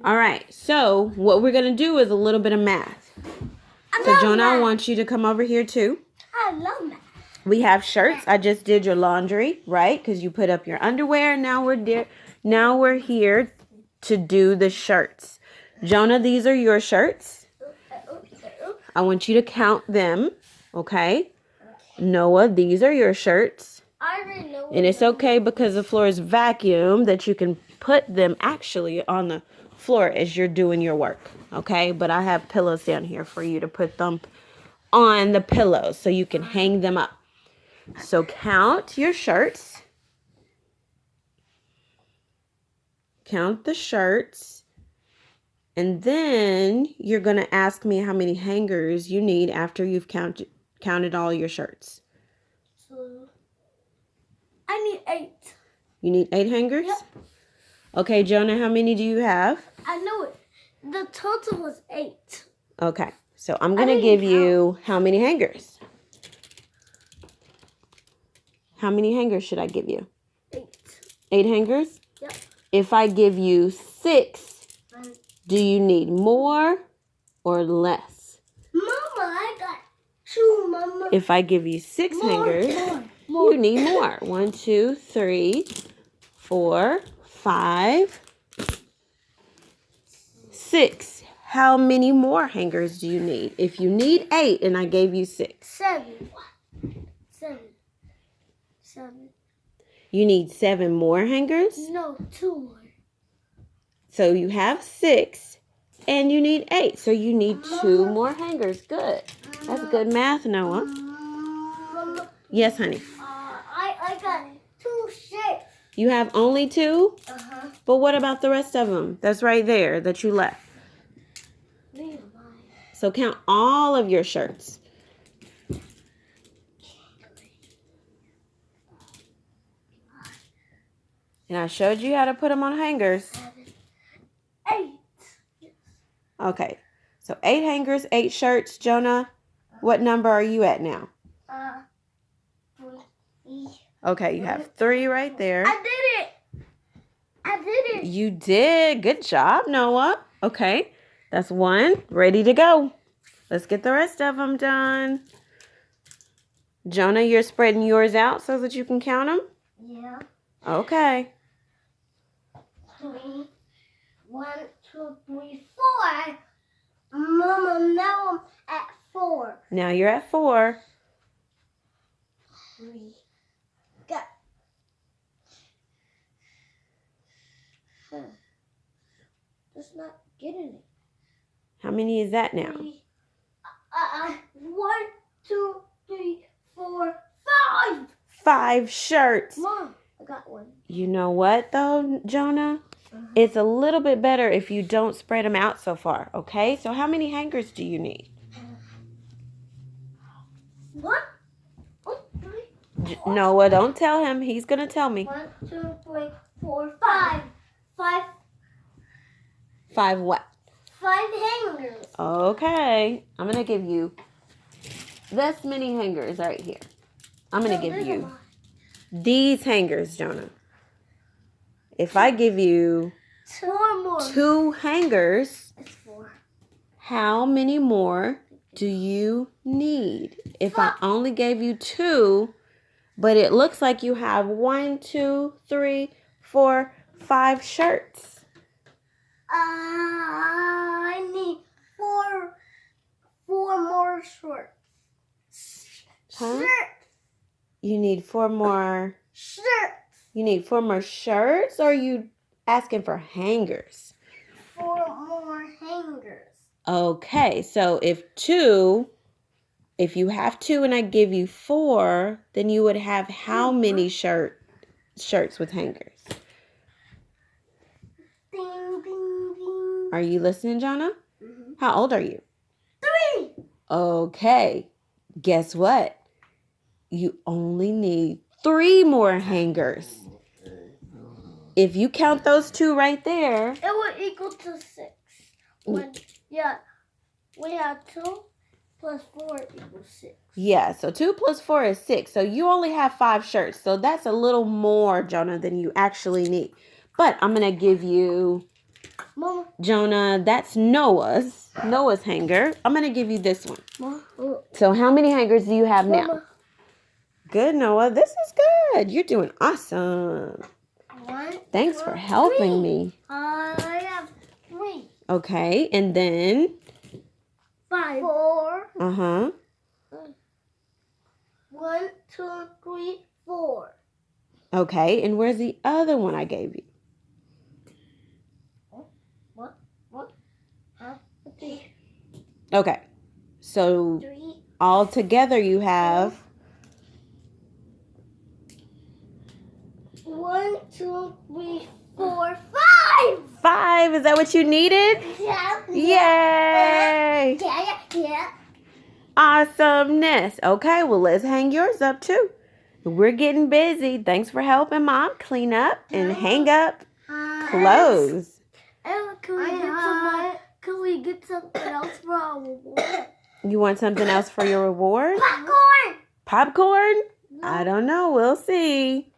All right. So what we're going to do is a little bit of math. So Jonah, I want you to come over here too. I love math. We have shirts. I just did your laundry, right? Because you put up your underwear. Now we're here to do the shirts. Jonah, these are your shirts. I want you to count them, okay? Noah, these are your shirts. I already know. And it's okay because the floor is vacuumed that you can put them actually on the floor as you're doing your work, okay? But I have pillows down here for you to put them on the pillows so you can hang them up. So count your shirts. Count the shirts. And then you're going to ask me how many hangers you need after you've counted all your shirts. So, I need 8. You need 8 hangers? Yep. Okay, Jonah, how many do you have? I know it. The total was 8. Okay, so I'm going to give you how many hangers? How many hangers should I give you? 8. 8 hangers? Yep. If I give you 6, do you need more or less? Mama, I got 2, Mama. If I give you 6 hangers, you need more. 1, 2, 3, 4, 5, 6. How many more hangers do you need? If you need 8 and I gave you 6. 7. You need 7 more hangers? No, 2 more. So you have 6 and you need 8. So you need 2 more hangers. Good. That's good math, Noah. Mama, Yes, honey. I got 2 shirts. You have only 2? Uh-huh. But what about the rest of them? That's right there that you left. So count all of your shirts. And I showed you how to put them on hangers. 7, 8. Okay. So 8 hangers, 8 shirts. Jonah, what number are you at now? 3. Okay, you have 3 right there. I did it. You did. Good job, Noah. Okay. That's 1. Ready to go. Let's get the rest of them done. Jonah, you're spreading yours out so that you can count them? Yeah. Okay. 3. 1, 2, 3, 4. Mama, now I'm at 4. Now you're at 4. 3. Got. Just not getting it. How many is that now? 1, 2, 3, 4, 5. 5 shirts. Mom, I got 1. You know what, though, Jonah? It's a little bit better if you don't spread them out so far, okay? So how many hangers do you need? 1, 2, 3. Noah, don't tell him. He's going to tell me. 1, 2, 3, 4, 5. 5 what? 5 hangers. Okay. I'm going to give you this many hangers right here. I'm going to give you these hangers, Jonah. If I give you 2 more. 2 hangers, It's 4. how many more do you need? If I only gave you 2, but it looks like you have 1, 2, 3, 4, 5 shirts. I need 4 more shorts. Huh? Shirts. You need 4 more. Shirts. You need 4 more shirts, or are you asking for hangers? 4 more hangers. Okay, so if you have 2 and I give you 4, then you would have how many shirts with hangers? Ding, ding, ding. Are you listening, Jonah? Mm-hmm. How old are you? 3. Okay, guess what? You only need 3 more hangers. If you count those 2 right there, It would equal to 6. We have 2 plus 4 equals 6. yeah, so 2 plus 4 is 6. So you only have 5 shirts. So that's a little more, Jonah, than you actually need. But I'm going to give you Mama. Jonah, that's Noah's hanger. I'm going to give you this one. Mama. So how many hangers do you have now? Mama. Good, Noah. This is good. You're doing awesome. Thanks for helping me. I have 3. Okay, and then? 5. 4. Uh-huh. 1, 2, 3, 4. Okay, and where's the other one I gave you? What? Huh? 3. Okay, so 3. all together you have? 1, 2, 3, 4, 5. 5. Is that what you needed? Yeah. Yay! Yeah. Awesomeness. Okay, well, let's hang yours up too. We're getting busy. Thanks for helping Mom clean up and hang up clothes. Can we get something else for our reward? You want something else for your reward? Popcorn! Popcorn? I don't know. We'll see.